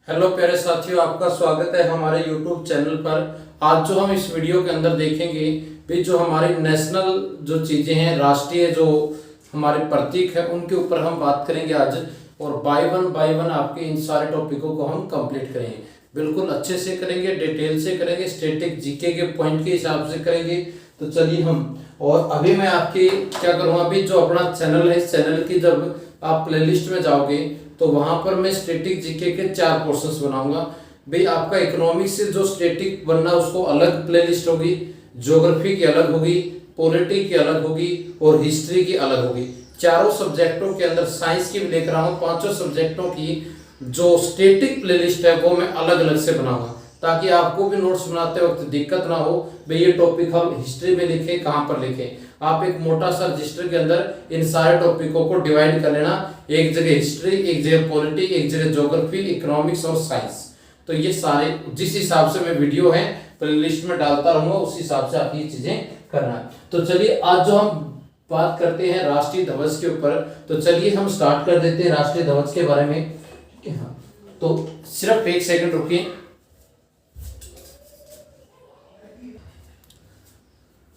Hello प्यारे साथियों, आपका स्वागत है हमारे यूट्यूब चैनल पर। आज जो हम इस वीडियो के अंदर देखेंगे भी जो हमारी नेशनल जो चीज़ें हैं, राष्ट्रीय जो हमारे प्रतीक हैं, उनके ऊपर हम बात करेंगे आज। और बाय वन आपके इन सारे टॉपिकों को हम कंप्लीट करेंगे, बिल्कुल अच्छे से करेंगे, डिटेल से करेंगे, स्टैटिक जीके के पॉइंट के हिसाब से करेंगे। तो चलिए हम, और अभी मैं आपकी क्या करूँगा, अभी जो अपना चैनल है, इस चैनल की जब आप प्लेलिस्ट में जाओगे तो वहां पर मैं स्टैटिक जीके के 4 पोर्शंस बनाऊंगा। भाई आपका इकोनॉमिक्स से जो स्टैटिक बनना उसको अलग प्लेलिस्ट होगी, ज्योग्राफी की अलग होगी, पॉलिटी की अलग होगी और हिस्ट्री की अलग होगी। चारों सब्जेक्टों के अंदर साइंस की भी लेकर आऊँ, पांचों सब्जेक्टों की जो स्टैटिक प्लेलिस्ट है वो मैं अलग अलग से बनाऊंगा, ताकि आपको भी नोट्स बनाते वक्त दिक्कत ना हो। भाई ये टॉपिक हम हिस्ट्री में लिखें, कहाँ पर लिखें। आप एक मोटा सा रजिस्टर के अंदर इन सारे टॉपिकों को डिवाइड कर लेना, एक जगह हिस्ट्री, एक जगह पॉलिटी, एक जगह ज्योग्राफी, इकोनॉमिक्स और साइंस। तो ये सारे जिस हिसाब से मैं वीडियो है प्लेलिस्ट में डालता रहूंगा, उस हिसाब से आप ये चीजें करना। तो चलिए आज जो हम बात करते हैं राष्ट्रीय ध्वज के ऊपर, तो चलिए हम स्टार्ट कर देते हैं राष्ट्रीय ध्वज के बारे में। हाँ, तो सिर्फ एक सेकंड रुकिए।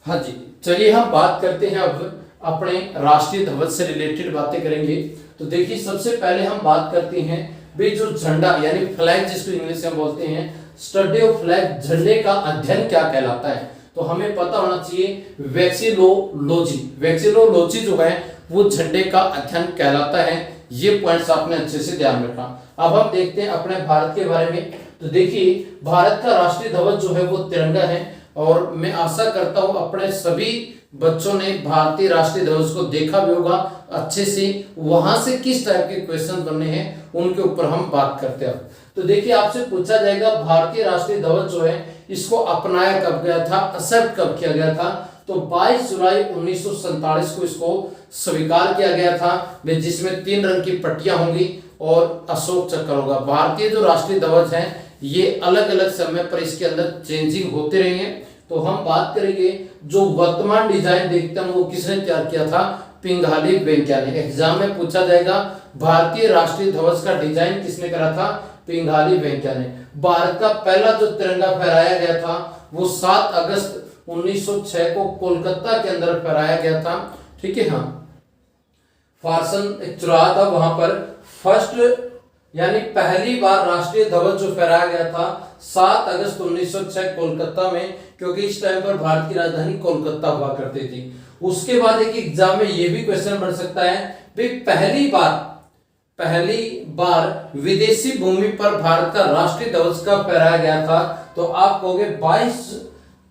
हाँ जी, चलिए हम बात करते हैं अब अपने राष्ट्रीय ध्वज से रिलेटेड बातें करेंगे। तो देखिए सबसे पहले हम बात करते हैं भाई जो झंडा यानी फ्लैग, जिसको इंग्लिश में बोलते हैं स्टडी ऑफ फ्लैग, झंडे का अध्ययन क्या कहलाता है। तो हमें पता होना चाहिए वैक्सीलोलॉजी, वैक्सीलोलॉजी जो है वो झंडे का अध्ययन कहलाता है। ये पॉइंट्स आपने अच्छे से ध्यान रखना। अब हम देखते हैं अपने भारत के बारे में। तो देखिए भारत का राष्ट्रीय ध्वज जो है वो तिरंगा है, और मैं आशा करता हूं अपने सभी बच्चों ने भारतीय राष्ट्रीय ध्वज को देखा भी होगा अच्छे से। वहां से किस टाइप के क्वेश्चन बनने हैं उनके ऊपर हम बात करते हैं। तो देखिए आपसे पूछा जाएगा भारतीय राष्ट्रीय ध्वज जो है इसको अपनाया कब गया था, एक्सेप्ट कब किया गया था। तो 22 जुलाई 1947 को इसको स्वीकार किया गया था, जिसमें 3 रंग की पट्टियां होंगी और अशोक चक्र होगा। भारतीय जो राष्ट्रीय ध्वज है ये अलग अलग समय पर इसके अंदर चेंजिंग होते रहेंगे। तो हम बात करेंगे जो वर्तमान डिजाइन देखते हैं वो किसने तैयार किया था, पिंघाली वेंकैया ने। एग्जाम में पूछा जाएगा भारतीय राष्ट्रीय ध्वज का डिजाइन किसने करा था, पिंघाली वेंकैया ने। भारत का पहला जो तिरंगा फहराया गया था वो 7 अगस्त 1906 को कोलकाता के अंदर फहराया गया था। ठीक है, हाँ, फारसन चुरा था वहां पर। फर्स्ट यानी पहली बार राष्ट्रीय ध्वज जो फहराया गया था 7 अगस्त 1906 कोलकाता में, क्योंकि इस टाइम पर भारत की राजधानी कोलकाता हुआ करती थी। उसके बाद एक एग्जाम में ये भी क्वेश्चन बन सकता है भाई पहली बार विदेशी भूमि पर भारत का राष्ट्रीय ध्वज कब फहराया गया था। तो आप कहोगे 22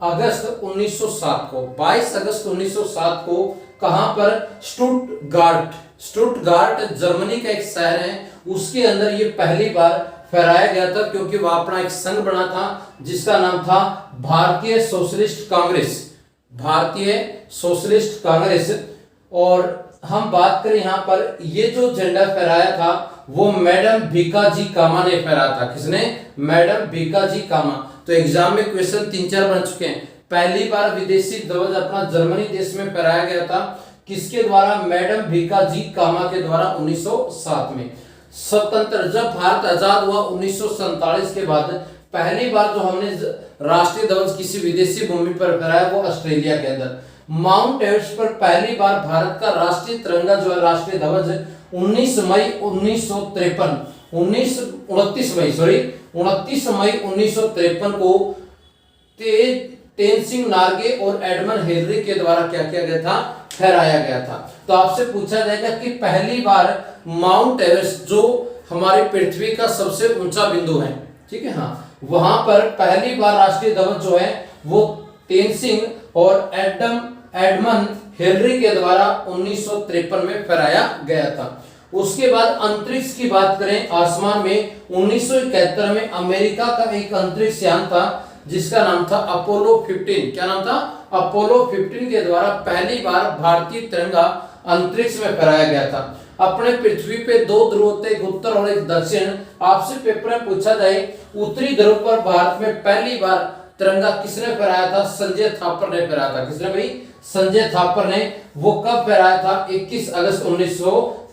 अगस्त 1907 को। 22 अगस्त 1907 को कहां पर, स्टुटगार्ट जर्मनी का एक शहर है, उसके अंदर ये पहली बार फहराया गया था, क्योंकि वह अपना एक संघ बना था जिसका नाम था भारतीय सोशलिस्ट कांग्रेस। और हम बात करें यहाँ पर ये जो झंडा फहराया था वो मैडम भीकाजी कामा ने फहराया था। किसने, मैडम भीकाजी कामा। तो एग्जाम में क्वेश्चन 3-4 बन चुके हैं। पहली बार विदेशी ध्वज अपना जर्मनी देश में फहराया गया था, किसके द्वारा, मैडम भीकाजी कामा के द्वारा 1907 में। स्वतंत्र जब भारत आजाद हुआ 1947 के बाद पहली बार जो हमने राष्ट्रीय ध्वज किसी विदेशी भूमि पर फहराया वो ऑस्ट्रेलिया के अंदर। माउंट एवरेस्ट पर पहली बार भारत का राष्ट्रीय तिरंगा जो है, राष्ट्रीय ध्वज 29 मई 1953 को तेनसिंग नार्गे और एडमंड हिलरी के द्वारा क्या किया गया था, फहराया गया था। तो आपसे पूछा जाएगा कि पहली बार माउंट एवरेस्ट जो हमारी पृथ्वी का सबसे ऊंचा बिंदु है, ठीक है, हाँ, वहां पर पहली बार राष्ट्रीय ध्वज जो है वो तेनसिंग और एडमंड हिलरी के द्वारा 1953 में फहराया गया था। उसके बाद अंतरिक्ष की बात करें, आसमान में 1971 में अमेरिका का एक अंतरिक्ष यान था जिसका नाम था अपोलो 15। क्या नाम था, अपोलो 15 के द्वारा पहली बार भारतीय तिरंगा अंतरिक्ष में फहराया गया था। अपने पृथ्वी पे 2 ध्रुव होते, एक उत्तर और एक दक्षिण। आपसे पेपर में पूछा जाए उत्तरी ध्रुव पर भारत में पहली बार तिरंगा किसने फहराया था, संजय थापर ने फहराया था। किसने भाई, संजय थापर ने। वो कब फहराया था, 21 अगस्त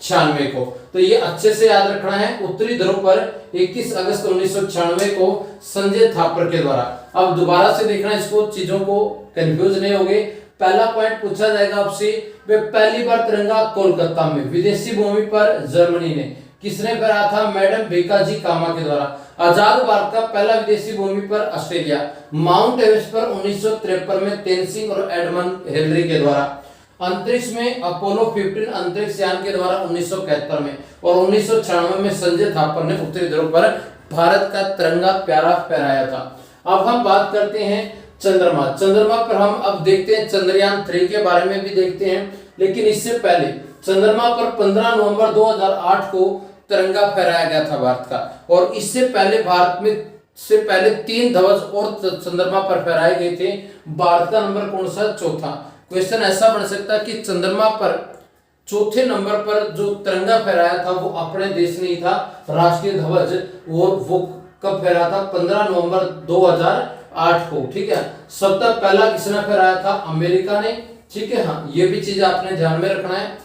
1996 को। तो ये अच्छे से याद रखना है। उत्तरी ध्रुव पर 21 अगस्त 1996 को संजय थापर के द्वारा। अब दोबारा से देखना इसको, चीजों को कंफ्यूज नहीं होगे। पहला पॉइंट पूछा जाएगा आपसे, वे पहली बार तिरंगा कोलकाता में विदेशी भूमि पर जर्मनी ने किसने फहराया था? मैडम भीकाजी कामा के द्वारा। आजाद भारत का पहला विदेशी भूमि पर ऑस्ट्रेलिया, माउंट एवरेस्ट पर 1953 में तेनसिंग और एडमंड हिलरी के द्वारा। अंतरिक्ष में अपोलो 15 अंतरिक्ष यान के द्वारा 1971 में, और 1996 में संजय थापर ने उत्तरी ध्रुव पर भारत का तिरंगा प्यारा फहराया था। अब हम बात करते हैं चंद्रमा। चंद्रमा पर हम अब देखते हैं चंद्रयान 3 के बारे में भी देखते हैं, लेकिन इससे पहले चंद्रमा पर 15 नवंबर 2008 को तिरंगा फहराया गया था भारत का, और इससे पहले भारत में से पहले 3 ध्वज और चंद्रमा पर फहराए गए थे। भारत का नंबर कौन सा? चौथा। क्वेश्चन ऐसा बन सकता है कि चंद्रमा पर चौथे नंबर पर जो तिरंगा फहराया था वो अपने देश ने ही था, राष्ट्रीय ध्वज, और वो कब फहराया था? 15 नवंबर 2008 को। ठीक है, सबसे पहला किसने फहराया था? अमेरिका ने। ठीक है, हाँ, ये भी चीज आपने ध्यान में रखना है।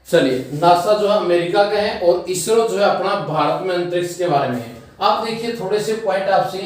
चलिए, नासा जो है अमेरिका का है, और इसरो जो है अपना भारत में अंतरिक्ष के बारे में है। आप देखिए थोड़े से पॉइंट आपसे,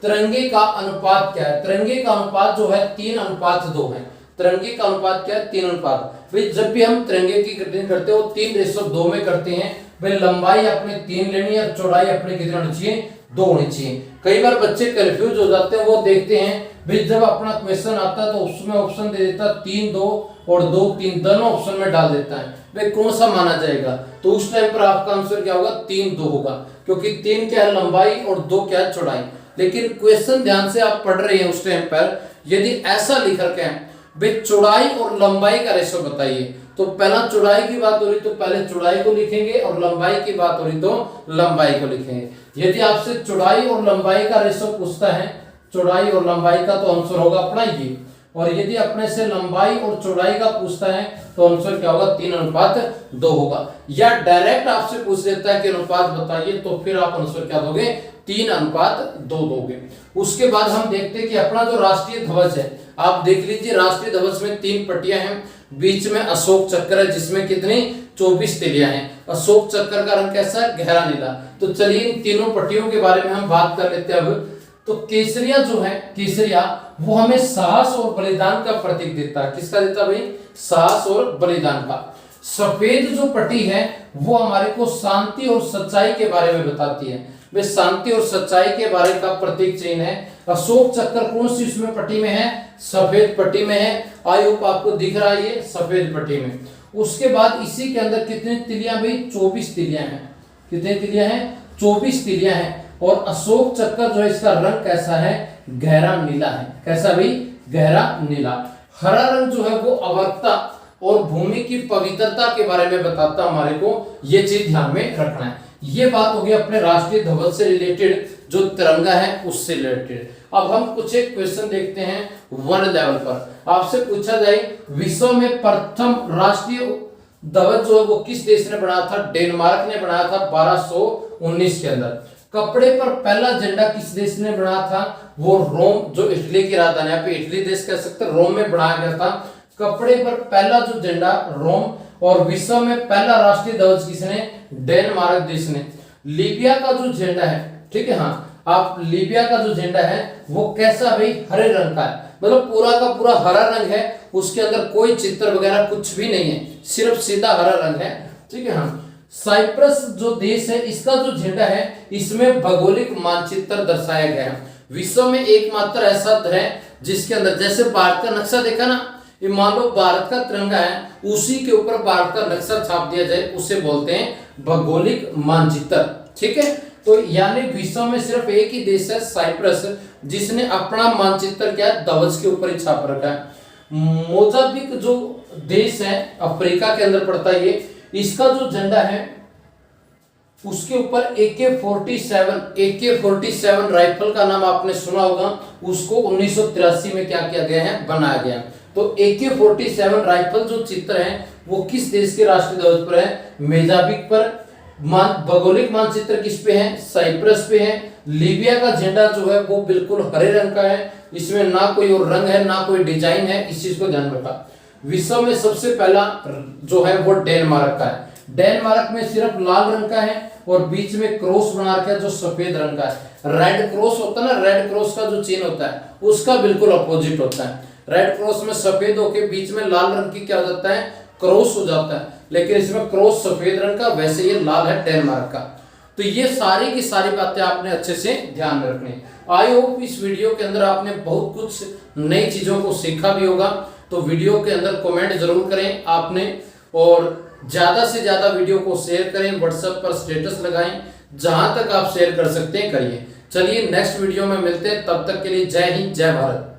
तिरंगे का अनुपात क्या है? तिरंगे का अनुपात जो है 3:2 है। तिरंगे का अनुपात क्या है? 3:2। भाई जब भी हम तिरंगे की कटिंग करते हो 3:2 में करते हैं। भाई लंबाई अपने 3 लेनी है, चौड़ाई अपने कितनी होनी चाहिए? 2 होनी चाहिए। कई बार बच्चे कंफ्यूज हो जाते हैं, वो देखते हैं भाई जब अपना क्वेश्चन आता है तो उसमें ऑप्शन दे देता 3, 2 और 2, 3 दोनों ऑप्शन में डाल देता है। भाई कौन सा माना जाएगा? तो उस टाइम पर आपका आंसर क्या होगा? 3, 2 होगा, क्योंकि 3 क्या है लंबाई और 2 क्या है चौड़ाई। लेकिन क्वेश्चन ध्यान से आप पढ़ रहे हैं उस टाइम पर, यदि ऐसा लिख रखे हैं भाई चौड़ाई और लंबाई का रेशो बताइए, तो पहला चौड़ाई की बात हो रही तो पहले चौड़ाई को लिखेंगे, और लंबाई की बात हो रही तो लंबाई को लिखेंगे। यदि आपसे चौड़ाई और लंबाई का रेशो पूछता है, चौड़ाई और लंबाई का, तो आंसर होगा अपना ये। और यदि अपने से लंबाई और चौड़ाई का पूछता है तो आंसर क्या होगा? 3:2 होगा। या डायरेक्ट आपसे पूछ देता है कि अनुपात बताइए, तो फिर आप आंसर क्या दोगे? 3:2 दोगे। उसके बाद हम देखते हैं कि अपना जो राष्ट्रीय ध्वज है, आप देख लीजिए राष्ट्रीय ध्वज में 3 पट्टियां हैं, बीच में अशोक चक्र है जिसमें कितनी 24 तिलियां हैं। अशोक चक्र का रंग कैसा है? गहरा नीला। तो चलिए इन तीनों पट्टियों के बारे में हम बात कर लेते हैं अब। तो केसरिया जो है, केसरिया वो हमें साहस और बलिदान का प्रतीक देता है। किसका देता है भाई? साहस और बलिदान का। सफेद जो पट्टी है वो हमारे को शांति और सच्चाई के बारे में बताती है। वे शांति और सच्चाई के बारे का प्रतीक चिन्ह है। अशोक चक्र कौन सी उसमें पट्टी में है? सफेद पट्टी में है। आई होप आपको दिख रहा है ये सफेद पट्टी में। उसके बाद इसी के अंदर कितनी तिलियां भाई? 24 तिलियां हैं। कितनी तिलियां हैं? 24 तिलियां हैं। और अशोक चक्र जो है इसका रंग कैसा है? गहरा नीला है। कैसा भाई? गहरा नीला। हरा रंग जो है वो अवर्गता और भूमि की पवित्रता के बारे में बताता हमारे को, ये चीज ध्यान में रखना है। ये बात होगी अपने राष्ट्रीय ध्वज से रिलेटेड, जो तिरंगा है उससे रिलेटेड। अब हम कुछ एक क्वेश्चन देखते हैं वन लेवल पर। आपसे पूछा जाए विश्व में प्रथम राष्ट्रीय ध्वज जो है वो किस देश ने बनाया था? डेनमार्क ने बनाया था 1219 के अंदर। कपड़े पर पहला झंडा किस देश ने बनाया था? वो रोम, जो इटली की राजधानी, यहाँ पे इटली देश कह सकते हैं, रोम में बनाया गया था। कपड़े पर पहला जो झंडा रोम। और विश्व में पहला राष्ट्रीय ध्वज किसने? डेनमार्क देश ने। लीबिया का जो झंडा है, ठीक है, हाँ, आप लीबिया का जो झंडा है वो कैसा भाई? हरे रंग का है, मतलब पूरा का पूरा हरा रंग है, उसके अंदर कोई चित्र वगैरह कुछ भी नहीं है, सिर्फ सीधा हरा रंग है। ठीक है, हाँ। साइप्रस जो देश है इसका जो झंडा है इसमें भौगोलिक मानचित्र दर्शाया गया है। विश्व में एकमात्र ऐसा है जिसके अंदर, जैसे भारत का नक्शा देखा ना, ये मान लो भारत का तिरंगा है, उसी के ऊपर भारत का नक्शा छाप दिया जाए, उसे बोलते हैं भौगोलिक मानचित्र। ठीक है, तो यानी विश्व में सिर्फ एक ही देश है साइप्रस, जिसने अपना मानचित्र क्या ध्वज के ऊपर ही छाप रखा है। मोजाम्बिक जो देश है अफ्रीका के अंदर पड़ता है ये, इसका जो झंडा है उसके ऊपर AK-47 राइफल का नाम आपने सुना होगा, उसको 1983 में क्या किया गया है? बनाया गया। तो AK-47 राइफल जो चित्र है वो किस देश के राष्ट्रीय ध्वज पर है? मोजाम्बिक पर। भौगोलिक मानचित्र किस पे है? साइप्रस पे है। लीबिया का झंडा जो है वो बिल्कुल हरे रंग का है, इसमें ना कोई और रंग है ना कोई डिजाइन है, इस चीज को ध्यान रखा। विश्व में सबसे पहला जो है वो डेनमार्क का है। डेनमार्क में सिर्फ लाल रंग का है और बीच में क्रॉस बना रखा है जो सफेद रंग का है। रेड क्रॉस होता है ना, रेड क्रॉस का जो चिन्ह होता है उसका बिल्कुल अपोजिट होता है। रेड क्रॉस में सफेद होके बीच में लाल रंग की क्या हो जाता है, क्रॉस हो जाता है, लेकिन इसमें क्रॉस सफेद रंग का, वैसे ये लाल है डेनमार्क का। तो ये सारी की सारी बातें आपने अच्छे से ध्यान में रखनी। आई होप इस वीडियो के अंदर आपने बहुत कुछ नई चीजों को सीखा भी होगा। तो वीडियो के अंदर कमेंट जरूर करें आपने, और ज्यादा से ज्यादा वीडियो को शेयर करें, व्हाट्सएप पर स्टेटस लगाएं, जहां तक आप शेयर कर सकते हैं करिए। चलिए नेक्स्ट वीडियो में मिलते हैं, तब तक के लिए जय हिंद जय भारत।